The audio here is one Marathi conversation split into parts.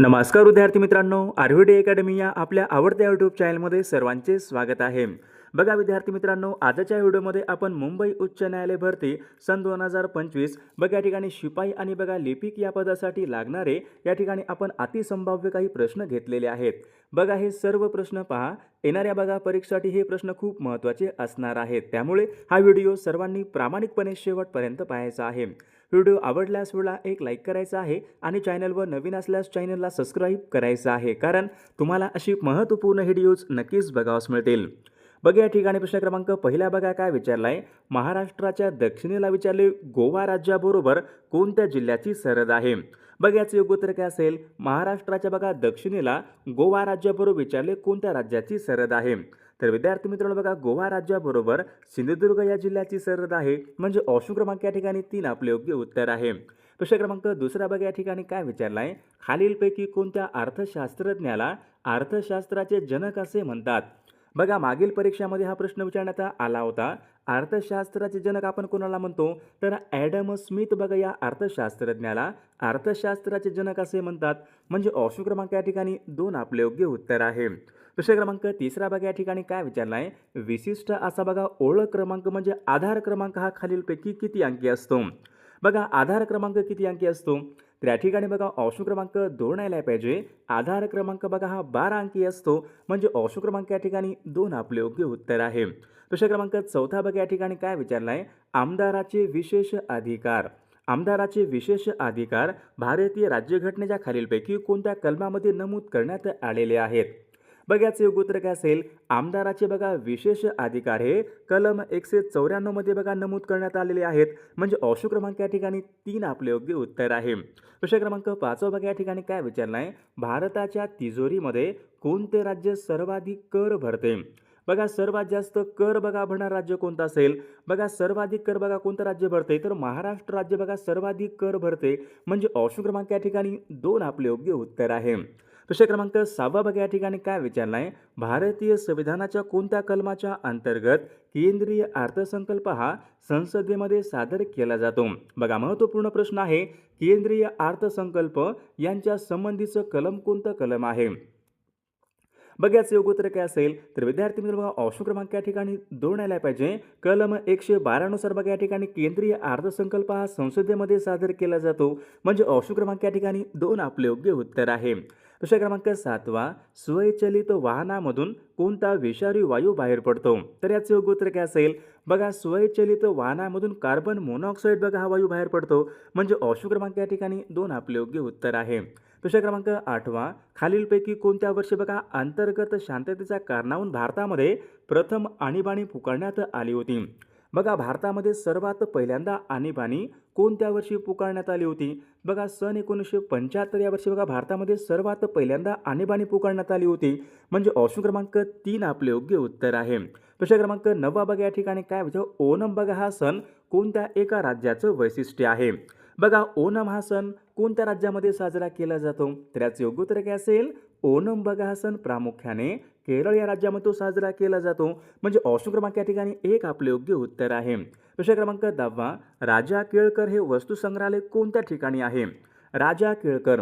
नमस्कार विद्यार्थी मित्रांनो, आरव्हीडी अकॅडमी या आपल्या आवडत्या यूट्यूब चॅनलमध्ये सर्वांचे स्वागत आहे। बघा विद्यार्थी मित्रांनो, आजच्या व्हिडिओमध्ये आपण मुंबई उच्च न्यायालय भरती सन 2025 बघा या ठिकाणी शिपाई आणि बघा लिपिक या पदासाठी लागणारे या ठिकाणी आपण अतिसंभाव्य काही प्रश्न घेतलेले आहेत। बघा हे सर्व प्रश्न पहा, येणाऱ्या बघा परीक्षेसाठी हे प्रश्न खूप महत्त्वाचे असणार आहेत, त्यामुळे हा व्हिडिओ सर्वांनी प्रामाणिकपणे शेवटपर्यंत पाहायचा आहे। व्हिडिओ आवडल्यास व्हिडिओला एक लाईक करायचा आहे आणि चॅनलवर नवीन असल्यास चॅनलला सबस्क्राईब करायचं आहे, कारण तुम्हाला अशी महत्त्वपूर्ण व्हिडिओज नक्कीच बघावयास मिळतील। बघा या ठिकाणी प्रश्न क्रमांक पहिला बघा काय विचारलाय, महाराष्ट्राच्या दक्षिणेला विचारले गोवा राज्याबरोबर कोणत्या जिल्ह्याची सरहद आहे। बघा याचे योग्य उत्तर काय असेल, महाराष्ट्राच्या बघा दक्षिणेला गोवा राज्याबरोबर विचारले कोणत्या राज्याची सरहद आहे। तर विद्यार्थी मित्रांनो बघा गोवा राज्याबरोबर सिंधुदुर्ग या जिल्ह्याची सरहद आहे, म्हणजे ऑप्शन क्रमांक या ठिकाणी 3 आपले योग्य उत्तर आहे। प्रश्न क्रमांक दुसरा बघा या ठिकाणी काय विचारलाय, खालीलपैकी कोणत्या अर्थशास्त्रज्ञाला अर्थशास्त्राचे जनक असे म्हणतात। बघा मागील परीक्षामध्ये हा प्रश्न विचारण्यात आला होता, अर्थशास्त्राचे जनक आपण कोणाला म्हणतो, तर ॲडम स्मिथ बघा या अर्थशास्त्रज्ञाला अर्थशास्त्राचे जनक असे म्हणतात, म्हणजे ऑप्शन क्रमांक या ठिकाणी 2 आपले योग्य उत्तर आहे। प्रश्न क्रमांक तिसरा बघा या ठिकाणी काय विचारलाय, विशिष्ट असा बघा ओळख क्रमांक म्हणजे आधार क्रमांक हा खालीलपैकी किती अंकी असतो। बघा आधार क्रमांक किती अंकी असतो, तर या ठिकाणी बघा ऑप्शन क्रमांक 2 आला पाहिजे। आधार क्रमांक बघा हा 12 अंकी असतो, म्हणजे ऑप्शन क्रमांक या ठिकाणी 2 आपले योग्य उत्तर आहे। प्रश्न क्रमांक चौथा बघा या ठिकाणी काय विचारलाय, आमदाराचे विशेष अधिकार आमदाराचे विशेष अधिकार भारतीय राज्यघटनेच्या खालीलपैकी कोणत्या कलमामध्ये नमूद करण्यात आलेले आहेत। बघा याचे योग्य उत्तर काय असेल, आमदाराचे बघा विशेष अधिकार हे कलम 194 मध्ये बघा नमूद करण्यात आलेले आहेत, म्हणजे ऑप्शन क्रमांक या ठिकाणी 3 आपले योग्य उत्तर आहे। प्रश्न क्रमांक 5 बघा या ठिकाणी काय विचारलाय, भारताच्या तिजोरीमध्ये कोणते राज्य सर्वाधिक कर भरते। बघा सर्वात जास्त कर बघा भरणारे राज्य कोणतं असेल, बघा सर्वाधिक कर बघा कोणतं राज्य भरते, तर महाराष्ट्र राज्य बघा सर्वाधिक कर भरते, म्हणजे ऑप्शन क्रमांक या ठिकाणी 2 आपले योग्य उत्तर आहे। प्रश्न क्रमांक 6 बघा या ठिकाणी काय विचारलाय, भारतीय संविधानाच्या कोणत्या कलमाच्या अंतर्गत केंद्रीय अर्थसंकल्प हा संसदेमध्ये सादर केला जातो। बघा महत्त्वपूर्ण प्रश्न आहे, केंद्रीय अर्थसंकल्प यांच्या संबंधीचं कलम कोणतं कलम आहे। बघा याचे योग्य उत्तर काय असेल, तर विद्यार्थी मित्र बघा ऑप्शन क्रमांक या ठिकाणी 2 आला पाहिजे। कलम 112 नुसार बघा या ठिकाणी केंद्रीय अर्थसंकल्प हा संसदेमध्ये सादर केला जातो, म्हणजे ऑप्शन क्रमांक या ठिकाणी 2 आपले योग्य उत्तर आहे। प्रश्न क्रमांक 7 स्वयंचलित वाहनामधून कोणता विषारी वायू बाहेर पडतो, तर याचे योग्य उत्तर काय असेल, बघा स्वयंचलित वाहनामधून कार्बन मोनॉक्साईड बघा हा वायू बाहेर पडतो, म्हणजे ऑप्शन क्रमांक या ठिकाणी 2 आपले योग्य उत्तर आहे। प्रश्न क्रमांक 8 खालीलपैकी कोणत्या वर्षी बघा अंतर्गत शांततेच्या कारणावरून भारतामध्ये प्रथम आणीबाणी पुकारण्यात आली होती। बघा भारतामध्ये सर्वात पहिल्यांदा आणीबाणी कोणत्या वर्षी पुकारण्यात आली होती। बघा सन 1975 या वर्षी बघा भारतामध्ये सर्वात पहिल्यांदा आणीबाणी पुकारण्यात आली होती, म्हणजे ऑप्शन क्रमांक 3 आपले योग्य उत्तर आहे। प्रश्न क्रमांक 9 बघा या ठिकाणी काय विचार, ओणम बघा हा सण कोणत्या एका राज्याचं वैशिष्ट्य आहे। बघा ओणम हा सण कोणत्या राज्यामध्ये साजरा केला जातो, तर याचे योग्य उत्तर काय असेल, ओणम बघा हा सण प्रामुख्याने केरळ या राज्यामध्ये तो साजरा केला जातो, म्हणजे ऑप्शन क्रमांक या ठिकाणी 1 आपले योग्य उत्तर आहे। प्रश्न क्रमांक 10 राजा केळकर हे वस्तुसंग्रहालय कोणत्या ठिकाणी आहे। राजा केळकर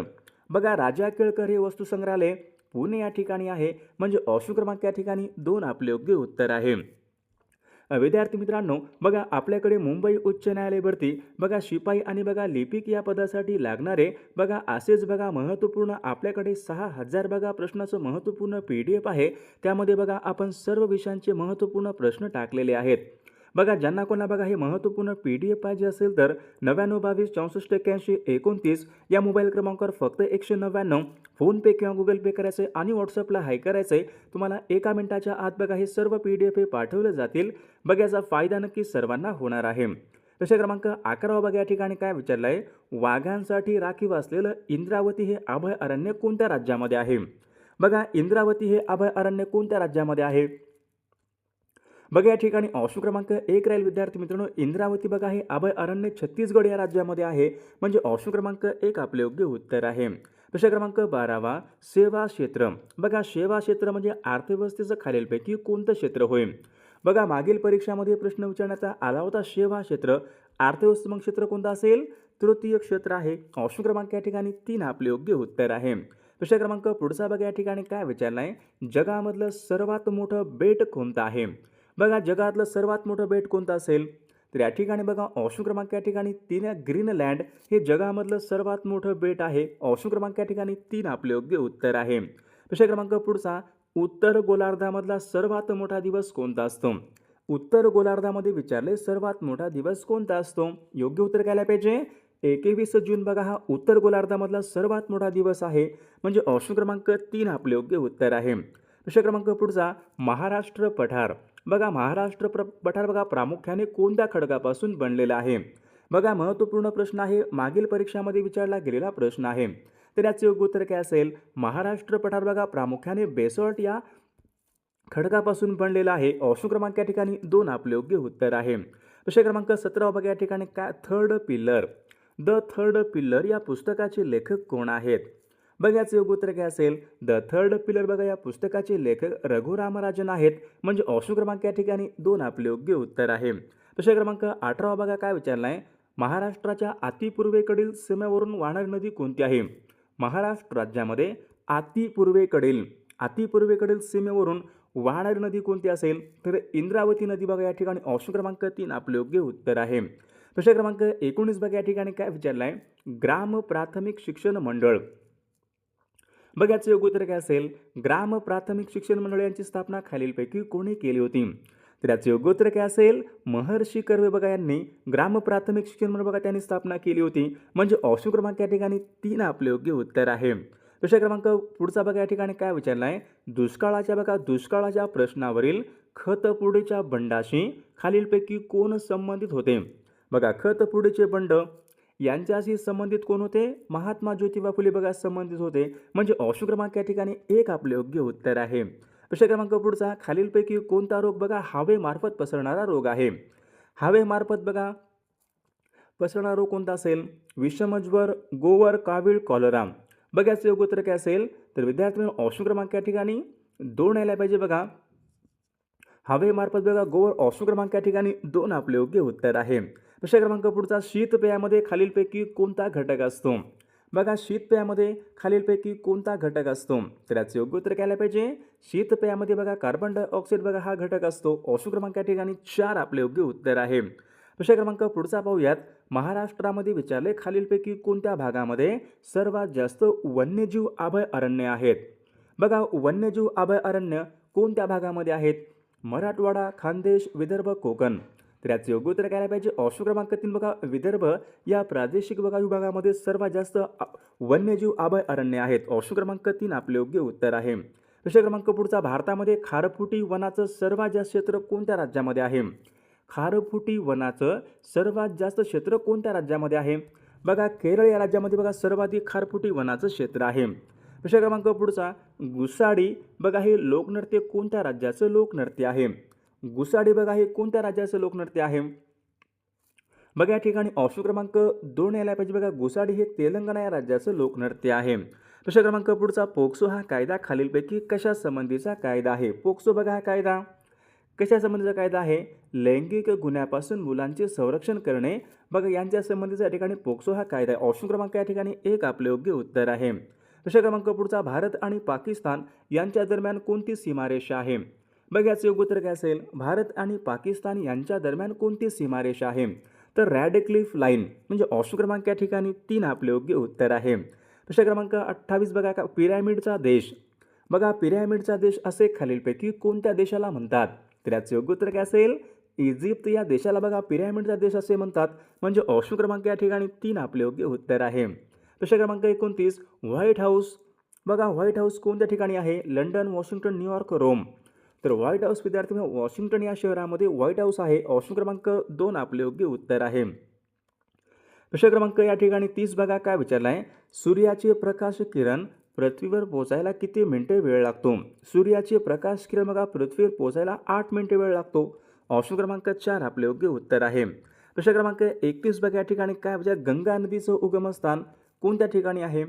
बघा राजा केळकर हे वस्तुसंग्रहालय पुणे या ठिकाणी आहे, म्हणजे ऑप्शन क्रमांक या ठिकाणी 2 आपले योग्य उत्तर आहे। विद्यार्थी मित्रांनो बघा आपल्याकडे मुंबई उच्च न्यायालय भरती बघा शिपाई आणि बघा लिपिक या पदासाठी लागणारे बघा असेच बघा महत्त्वपूर्ण आपल्याकडे 6000 बघा प्रश्नाचं महत्त्वपूर्ण PDF आहे, त्यामध्ये बघा आपण सर्व विषयांचे महत्त्वपूर्ण प्रश्न टाकलेले आहेत। बघा ज्यांना कोणा बघा हे महत्त्वपूर्ण PDF पाहिजे असेल तर 9922648129 या मोबाईल क्रमांकावर फक्त 199 फोनपे किंवा गुगल पे करायचे आणि व्हॉट्सअपला हाय करायचे, तुम्हाला 1 मिनिटाच्या आत बघा हे सर्व PDF हे पाठवले जातील। बघा याचा फायदा नक्की सर्वांना होणार आहे। प्रश्न क्रमांक 11 बघा या ठिकाणी काय विचारलंय, वाघांसाठी राखीव असलेलं इंद्रावती हे अभय अरण्य कोणत्या राज्यामध्ये आहे। बघा इंद्रावती हे अभय अरण्य कोणत्या राज्यामध्ये आहे। बघा या ठिकाणी ऑप्शन क्रमांक 1 राहील विद्यार्थी मित्रांनो, इंद्रावती बघा हे अभय अरण्य छत्तीसगड या राज्यामध्ये आहे, म्हणजे ऑप्शन क्रमांक 1 आपले योग्य उत्तर आहे। प्रश्न क्रमांक 12 सेवा क्षेत्र बघा सेवा क्षेत्र म्हणजे अर्थव्यवस्थेचं खालीलपैकी कोणतं क्षेत्र होईल। बघा मागील परीक्षामध्ये प्रश्न विचारण्यात आला होता, सेवा क्षेत्र अर्थव्यवस्था क्षेत्र कोणतं असेल, तृतीय क्षेत्र आहे। ऑप्शन क्रमांक या ठिकाणी 3 आपले योग्य उत्तर आहे। प्रश्न क्रमांक पुढचा बघा, या ठिकाणी काय विचारलं आहे, जगामधलं सर्वात मोठं बेट कोणतं आहे? बघा, जगातलं सर्वात मोठं बेट कोणतं असेल? तर या ठिकाणी बघा, ऑप्शन क्रमांक या ठिकाणी 3 ग्रीनलँड हे जगामधलं सर्वात मोठं बेट आहे. ऑप्शन क्रमांक या ठिकाणी 3 आपले योग्य उत्तर आहे. प्रश्न क्रमांक पुढचा, उत्तर गोलार्धामधला सर्वात मोठा दिवस कोणता असतो? उत्तर गोलार्धामध्ये विचारले सर्वात मोठा दिवस कोणता असतो? योग्य उत्तर काय पाहिजे? 21 जून बघा, हा उत्तर गोलार्धामधला सर्वात मोठा दिवस आहे. म्हणजे ऑप्शन क्रमांक 3 आपले योग्य उत्तर आहे. प्रश्न क्रमांक पुढचा, महाराष्ट्र पठार. बघा, महाराष्ट्र पठार बघा प्रामुख्याने कोणत्या खडकापासून बनलेला आहे? बघा, महत्त्वपूर्ण प्रश्न आहे, मागील परीक्षामध्ये विचारला गेलेला प्रश्न आहे. तर याचे योग्य उत्तर काय असेल? महाराष्ट्र पठार बघा प्रामुख्याने बेसॉल्ट या खडकापासून बनलेला आहे. ऑप्शन क्रमांक या ठिकाणी 2 आपले योग्य उत्तर आहे. प्रश्न क्रमांक 17 बघा, या ठिकाणी काय, third pillar, the third pillar या पुस्तकाचे लेखक कोण आहेत? बघा, याचं योग्य उत्तर काय असेल? द थर्ड पिलर बघा, या पुस्तकाचे लेखक रघुरामराजन आहेत. म्हणजे ऑप्शन क्रमांक या ठिकाणी 2 आपले योग्य उत्तर आहे. प्रश्न क्रमांक 18 बघा, काय विचारला आहे, महाराष्ट्राच्या अतिपूर्वेकडील सीमेवरून वाहणारी नदी कोणती आहे? महाराष्ट्र राज्यामध्ये अतिपूर्वेकडील सीमेवरून वाहणारी नदी कोणती असेल? तर इंद्रावती नदी बघा, या ठिकाणी ऑप्शन क्रमांक 3 आपले योग्य उत्तर आहे. प्रश्न क्रमांक 19 बघा, या ठिकाणी काय विचारला आहे, ग्राम प्राथमिक शिक्षण मंडळ. बघा, याचं योग्य उत्तर काय असेल? ग्राम प्राथमिक शिक्षण मंडळ यांची स्थापना खालीलपैकी कोणी केली होती? तर याचं योग्य उत्तर काय असेल? महर्षी कर्वे बघा यांनी ग्राम प्राथमिक शिक्षण मंडळ बघा त्यांनी स्थापना केली होती. म्हणजे ऑप्शन क्रमांक या ठिकाणी 3 आपले योग्य उत्तर आहे. प्रश्न क्रमांक पुढचा बघा, या ठिकाणी काय विचारला आहे, दुष्काळाच्या प्रश्नावरील खतपुडेच्या बंडाशी खालीलपैकी कोण संबंधित होते? बघा, खतपुडेचे बंड यांच्याशी संबंधित कोण होते? महात्मा ज्योतिबा फुले बघा संबंधित होते. म्हणजे ऑप्शन क्रमांक या ठिकाणी 1 आपले योग्य उत्तर आहे. प्रश्न क्रमांक पुढचा, खालीलपैकी कोणता रोग बघा हवेमार्फत पसरणारा रोग आहे? हवेमार्फत बघा पसरणारा रोग कोणता असेल? विषमज्वर, गोवर, कावीळ, कॉलरा. बघा, याचं योग्य उत्तर काय असेल? तर विद्यार्थ्यांनो, ऑप्शन क्रमांक या ठिकाणी 2 यायला पाहिजे. बघा, हवेमार्फत बघा गोवर, ऑप्शन क्रमांक या ठिकाणी 2 आपले योग्य उत्तर आहे. प्रश्न क्रमांक पुढचा, शीतपेयामध्ये खालीलपैकी कोणता घटक असतो? बघा, शीतपेयामध्ये खालीलपैकी कोणता घटक असतो? तर याचं योग्य उत्तर काय पाहिजे? शीतपेयामध्ये बघा कार्बन डायऑक्साईड बघा हा घटक असतो. ऑप्शन क्रमांक या ठिकाणी 4 आपले योग्य उत्तर आहे. प्रश्न क्रमांक पुढचा पाहूयात, महाराष्ट्रामध्ये विचारले खालीलपैकी कोणत्या भागामध्ये सर्वात जास्त वन्यजीव अभयारण्य आहेत? बघा, वन्यजीव अभयारण्य कोणत्या भागामध्ये आहेत? मराठवाडा, खानदेश, विदर्भ, कोकण. तर याचं योग्य उत्तर काय पाहिजे? ऑप्शन क्रमांक 3 बघा, विदर्भ या प्रादेशिक बघा विभागामध्ये सर्वात जास्त वन्यजीव अभयारण्य आहेत. ऑप्शन क्रमांक 3 आपले योग्य उत्तर आहे. प्रश्न क्रमांक पुढचा, भारतामध्ये खारफुटी वनाचं सर्वात जास्त क्षेत्र कोणत्या राज्यामध्ये आहे? खारफुटी वनाचं सर्वात जास्त क्षेत्र कोणत्या राज्यामध्ये आहे? बघा, केरळ या राज्यामध्ये बघा सर्वाधिक खारफुटी वनाचं क्षेत्र आहे. प्रश्न क्रमांक पुढचा, गुसाडी बघा हे लोकनृत्य कोणत्या राज्याचं लोकनृत्य आहे? गुसाडी बघा हे कोणत्या राज्याचं लोकनृत्य आहे? बघा, या ठिकाणी ऑप्शन क्रमांक 2 यायला पाहिजे. बघा, गुसाडी हे तेलंगणा या राज्याचं लोकनृत्य आहे. प्रश्न क्रमांक पुढचा, पोक्सो हा कायदा खालीलपैकी कशा संबंधीचा कायदा आहे? पोक्सो बघा हा कायदा कशा संबंधीचा कायदा आहे? लैंगिक गुन्ह्यापासून मुलांचे संरक्षण करणे बघा यांच्या संबंधीचा या ठिकाणी पोक्सो हा कायदा आहे. ऑप्शन क्रमांक या ठिकाणी 1 आपले योग्य उत्तर आहे. प्रश्न क्रमांक पुढचा, भारत आणि पाकिस्तान यांच्या दरम्यान कोणती सीमारेषा आहे? बघा, याचं योग्य उत्तर काय असेल? भारत आणि पाकिस्तान यांच्या दरम्यान कोणती सीमारेषा आहे? तर रॅडक्लिफ लाईन. म्हणजे ऑप्शन क्रमांक या ठिकाणी 3 आपले योग्य उत्तर आहे. प्रश्न क्रमांक 28 बघा, का पिरॅमिडचा देश. बघा, पिरॅमिडचा देश असे खालीलपैकी कोणत्या देशाला म्हणतात? तर याचं योग्य उत्तर काय असेल? इजिप्त या देशाला बघा पिरॅमिडचा देश असे म्हणतात. म्हणजे ऑप्शन क्रमांक या ठिकाणी 3 आपले योग्य उत्तर आहे. प्रश्न क्रमांक 29, व्हाईट हाऊस. बघा, व्हाईट हाऊस कोणत्या ठिकाणी आहे? London, Washington, new york, Rome. तर व्हाईट हाऊस विद्यार्थी वॉशिंग्टन या शहरामध्ये व्हाईट हाऊस आहे. ऑप्शन क्रमांक 2 आपले योग्य उत्तर आहे. प्रश्न क्रमांक या ठिकाणी 30 बघा, काय विचारला आहे? सूर्याचे प्रकाश किरण पृथ्वीवर पोहोचायला किती मिनिटे वेळ लागतो? सूर्याचे प्रकाश किरण बघा पृथ्वीवर पोहोचायला 8 मिनिटे वेळ लागतो. ऑप्शन क्रमांक 4 आपले योग्य उत्तर आहे. प्रश्न क्रमांक 31 बघा, या ठिकाणी काय विचार? गंगा नदीचं उगमस्थान कोणत्या ठिकाणी आहे?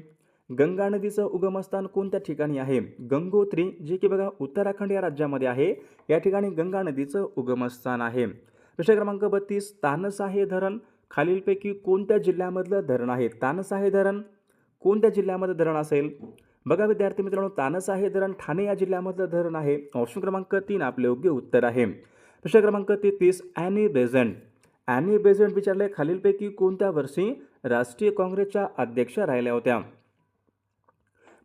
गंगा नदीचं उगमस्थान कोणत्या ठिकाणी आहे? गंगोत्री, जे की बघा उत्तराखंड या राज्यामध्ये आहे. या ठिकाणी गंगा नदीचं उगमस्थान आहे. प्रश्न क्रमांक 32, तानसा हे धरण खालीलपैकी कोणत्या जिल्ह्यामधलं धरण आहे? तानसा हे धरण कोणत्या जिल्ह्यामध्ये धरण असेल? बघा विद्यार्थी मित्रांनो, तानसा हे धरण ठाणे या जिल्ह्यामधलं धरण आहे. ऑप्शन क्रमांक 3 आपले योग्य उत्तर आहे. प्रश्न क्रमांक 33, ॲनी बेझंट. ॲनी बेझंट विचारले, खालीलपैकी कोणत्या वर्षी राष्ट्रीय काँग्रेसच्या अध्यक्षा राहिल्या होत्या?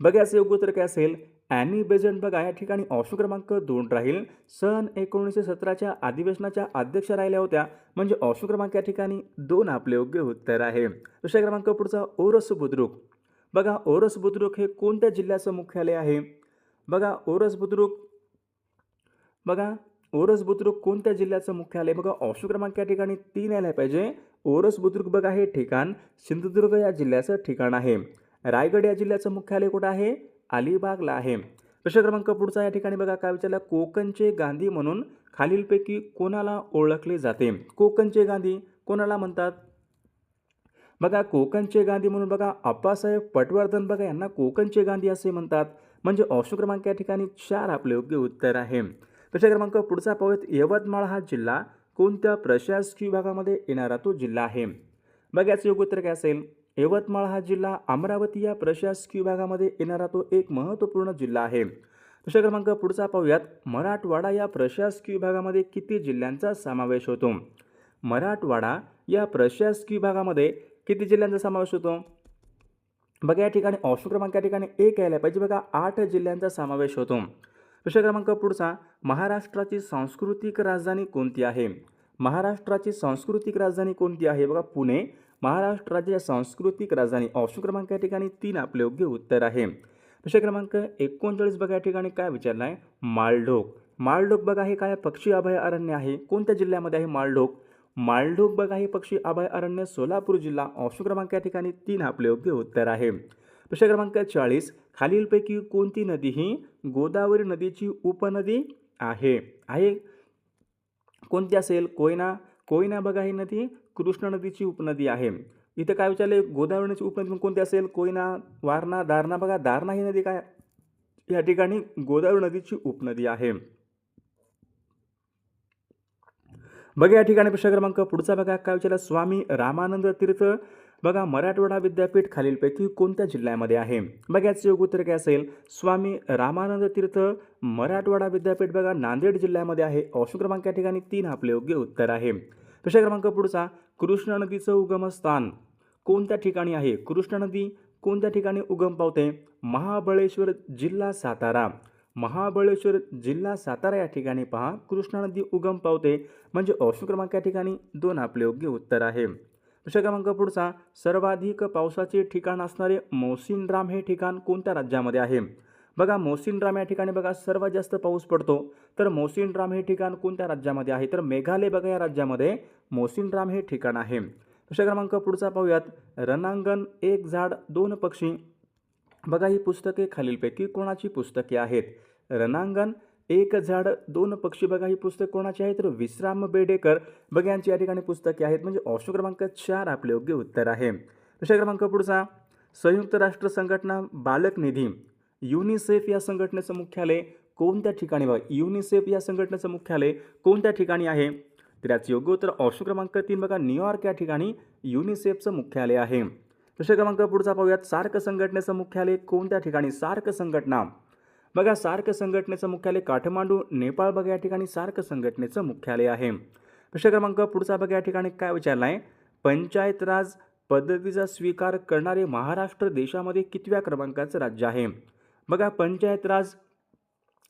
बघा याचं योग्य उत्तर काय असेल? ॲनी बेझंट बघा या ठिकाणी ऑप्शन क्रमांक 2 राहील. सन 1917च्या अधिवेशनाच्या अध्यक्ष राहिल्या होत्या, म्हणजे ऑप्शन क्रमांक या ठिकाणी 2 आपले योग्य उत्तर आहे. दुसरा क्रमांक पुढचा, ओरस बुद्रुक. बघा ओरस बुद्रुक हे कोणत्या जिल्ह्याचं मुख्यालय आहे? बघा ओरस बुद्रुक कोणत्या जिल्ह्याचं मुख्यालय? बघा ऑप्शन क्रमांक या ठिकाणी 3 यायला पाहिजे. ओरस बुद्रुक बघा हे ठिकाण सिंधुदुर्ग या जिल्ह्याचं ठिकाण आहे. रायगड या जिल्ह्याचं मुख्यालय कुठं आहे? अलिबागला आहे. प्रश्न क्रमांक पुढचा या ठिकाणी बघा काय विचारलं, कोकणचे गांधी म्हणून खालीलपैकी कोणाला ओळखले जाते? कोकणचे गांधी कोणाला म्हणतात? बघा कोकणचे गांधी म्हणून बघा अप्पासाहेब पटवर्धन बघा यांना कोकणचे गांधी असे म्हणतात, म्हणजे ऑप्शन क्रमांक या ठिकाणी 4 आपले योग्य उत्तर आहे. प्रश्न क्रमांक पुढचा पाहूयात, यवतमाळ हा जिल्हा कोणत्या प्रशासकीय विभागामध्ये येणारा तो जिल्हा आहे? बघा याचं योग्य उत्तर काय असेल? यवतमाळ हा जिल्हा अमरावती या प्रशासकीय विभागामध्ये येणारा तो एक महत्त्वपूर्ण जिल्हा आहे. प्रश्न क्रमांक पुढचा पाहूयात, मराठवाडा या प्रशासकीय विभागामध्ये किती जिल्ह्यांचा समावेश होतो? मराठवाडा या प्रशासकीय विभागामध्ये किती जिल्ह्यांचा समावेश होतो? बघा या ठिकाणी ऑप्शन क्रमांक या ठिकाणी 1 यायला पाहिजे. बघा 8 जिल्ह्यांचा समावेश होतो. प्रश्न क्रमांक पुढचा, महाराष्ट्राची सांस्कृतिक राजधानी कोणती आहे? महाराष्ट्राची सांस्कृतिक राजधानी कोणती आहे? बघा पुणे महाराष्ट्र राज्याची सांस्कृतिक राजधानी. ऑप्शन क्रमांक या ठिकाणी 3 आपले योग्य उत्तर आहे. प्रश्न क्रमांक 39 बघा या ठिकाणी काय विचारलं आहे? मालढोक. मालढोक बघा हे काय पक्षी अभयारण्य आहे? कोणत्या जिल्ह्यामध्ये आहे मालढोक? मालढोक बघा हे पक्षी अभयारण्य सोलापूर जिल्हा. ऑप्शन क्रमांक या ठिकाणी 3 आपले योग्य उत्तर आहे. प्रश्न क्रमांक 40, खालीलपैकी कोणती नदी ही गोदावरी नदीची उपनदी आहे? कोणती असेल? कोयना बघा ही नदी कृष्णा नदीची उपनदी आहे. इथं काय विचारले, गोदावरी नदीची उपनदी कोणती असेल? कोयना, वारणा, दारणा. बघा दारणा ही नदी काय या ठिकाणी गोदावरी नदीची उपनदी आहे. बघा या ठिकाणी प्रश्न क्रमांक पुढचा बघा काय विचारला, स्वामी रामानंद तीर्थ बघा मराठवाडा विद्यापीठ खालीलपैकी कोणत्या जिल्ह्यामध्ये आहे? बघा याचं योग्य उत्तर काय असेल? स्वामी रामानंद तीर्थ मराठवाडा विद्यापीठ बघा नांदेड जिल्ह्यामध्ये आहे. ऑप्शन क्रमांक या ठिकाणी 3 आपले योग्य उत्तर आहे. प्रश्न क्रमांक पुढचा, कृष्णा नदीचं उगमस्थान कोणत्या ठिकाणी आहे? कृष्णा नदी कोणत्या ठिकाणी उगम पावते? महाबळेश्वर जिल्हा सातारा. महाबळेश्वर जिल्हा सातारा या ठिकाणी पहा कृष्णा नदी उगम पावते, म्हणजे ऑप्शन क्रमांक या ठिकाणी 2 आपले योग्य उत्तर आहे. प्रश्न क्रमांक पुढचा, सर्वाधिक पावसाचे ठिकाण असणारे मौसिनराम हे ठिकाण कोणत्या राज्यामध्ये आहे? बघा मौसिनराम या ठिकाणी बघा सर्वात जास्त पाऊस पडतो, तर मौसिनराम हे ठिकाण कोणत्या राज्यामध्ये आहे? तर मेघालय बघा या राज्यामध्ये मौसिनराम हे ठिकाण आहे. प्रश्न क्रमांक पुढचा पाहूयात, रणांगण, एक झाड, 2 पक्षी. बघा ही पुस्तके खालीलपैकी कोणाची पुस्तके आहेत? रणांगण, एक झाड, 2 पक्षी बघा ही पुस्तक कोणाची आहे? तर विश्राम बेडेकर बघा यांची या ठिकाणी पुस्तके आहेत, म्हणजे ऑप्शन क्रमांक 4 आपले योग्य उत्तर आहे. प्रश्न क्रमांक पुढचा, संयुक्त राष्ट्र संघटना बालक निधी युनिसेफ या संघटनेचं मुख्यालय कोणत्या ठिकाणी? बघा युनिसेफ या संघटनेचं मुख्यालय कोणत्या ठिकाणी आहे? तर याचं योग्य उत्तर ऑप्शन क्रमांक 3 बघा न्यूयॉर्क या ठिकाणी युनिसेफचं मुख्यालय आहे. प्रश्न क्रमांक पुढचा पाहूयात, सार्क संघटनेचं मुख्यालय कोणत्या ठिकाणी? सार्क संघटना बघा सार्क संघटनेचं मुख्यालय काठमांडू नेपाळ बघा या ठिकाणी सार्क संघटनेचं मुख्यालय आहे. प्रश्न क्रमांक पुढचा बघा या ठिकाणी काय विचारला आहे? पंचायत राज पद्धतीचा स्वीकार करणारे महाराष्ट्र देशामध्ये कितव्या क्रमांकाचं राज्य आहे? बघा पंचायत राज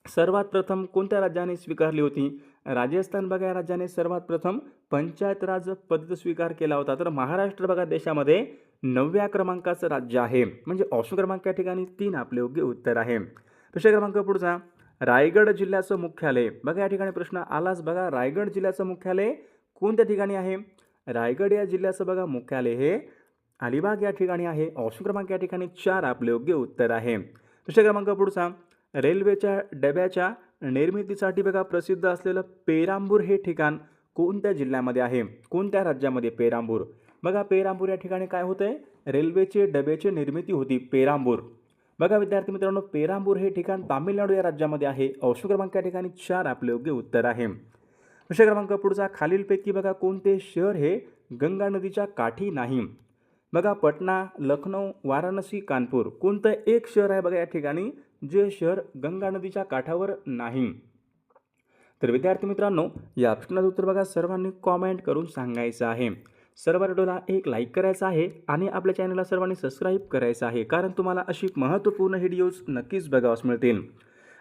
सर्वात प्रथम कोणत्या राज्याने स्वीकारली होती? राजस्थान बघा या राज्याने सर्वात प्रथम पंचायत राज पद्धत स्वीकार केला होता, तर महाराष्ट्र बघा देशामध्ये 9व्या क्रमांकाचं राज्य आहे, म्हणजे ऑप्शन क्रमांक या ठिकाणी 3 आपले योग्य उत्तर आहे. प्रश्न क्रमांक पुढचा, रायगड जिल्ह्याचं मुख्यालय बघा या ठिकाणी प्रश्न आलाच बघा, रायगड जिल्ह्याचं मुख्यालय कोणत्या ठिकाणी आहे? रायगड या जिल्ह्याचं बघा मुख्यालय हे अलिबाग या ठिकाणी आहे. ऑप्शन क्रमांक या ठिकाणी 4 आपले योग्य उत्तर आहे. प्रश्न क्रमांक पुढचा, रेल्वेच्या डब्याच्या निर्मितीसाठी बघा प्रसिद्ध असलेलं पेरांबूर हे ठिकाण कोणत्या जिल्ह्यामध्ये आहे? कोणत्या राज्यामध्ये? पेरांबूर बघा पेरांबूर या ठिकाणी काय होतंय? रेल्वेचे डब्याची निर्मिती होती पेरांबूर. बघा विद्यार्थी मित्रांनो, पेरांबूर हे ठिकाण तामिळनाडू या राज्यामध्ये आहे. ऑप्शन क्रमांक या ठिकाणी 4 आपले योग्य उत्तर आहे. प्रश्न क्रमांक पुढचा, खालीलपैकी बघा कोणते शहर हे गंगा नदीच्या काठी नाही? बघा पटना, लखनौ, वाराणसी, कानपूर कोणतं एक शहर आहे बघा या ठिकाणी जे शहर गंगा नदीच्या काठावर नाही. तर विद्यार्थी मित्रांनो, या प्रश्नाचं उत्तर बघा सर्वांनी कॉमेंट करून सांगायचं आहे. सर्व व्हिडिओला एक लाईक करायचा आहे आणि आपल्या चॅनलला सर्वांनी सबस्क्राईब करायचं आहे, कारण तुम्हाला अशी महत्त्वपूर्ण व्हिडिओज नक्कीच बघावयास मिळतील.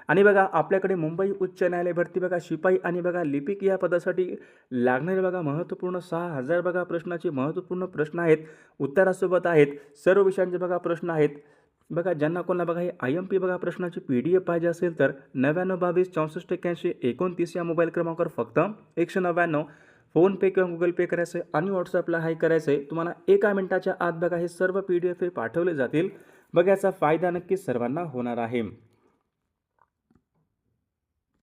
आणि बघा आपल्याकडे मुंबई उच्च न्यायालय भरती बघा शिपाई आणि बघा लिपिक या पदासाठी लागणारे बघा महत्त्वपूर्ण 6000 बघा प्रश्नाचे महत्त्वपूर्ण प्रश्न आहेत, उत्तरासोबत आहेत. सर्व विषयांचे बघा प्रश्न आहेत. बघा ज्यांना कोणाला बघा हे IMP बघा प्रश्नाची PDF पाहिजे असेल तर 9922 64 81 29 या मोबाईल क्रमांकावर फक्त 199 फोनपे किंवा गुगल पे करायचं आहे आणि व्हॉट्सअपला हाय करायचं आहे. तुम्हाला एका मिनिटाच्या आत बघा हे सर्व PDF हे पाठवले जातील. बघा याचा फायदा नक्कीच सर्वांना होणार आहे.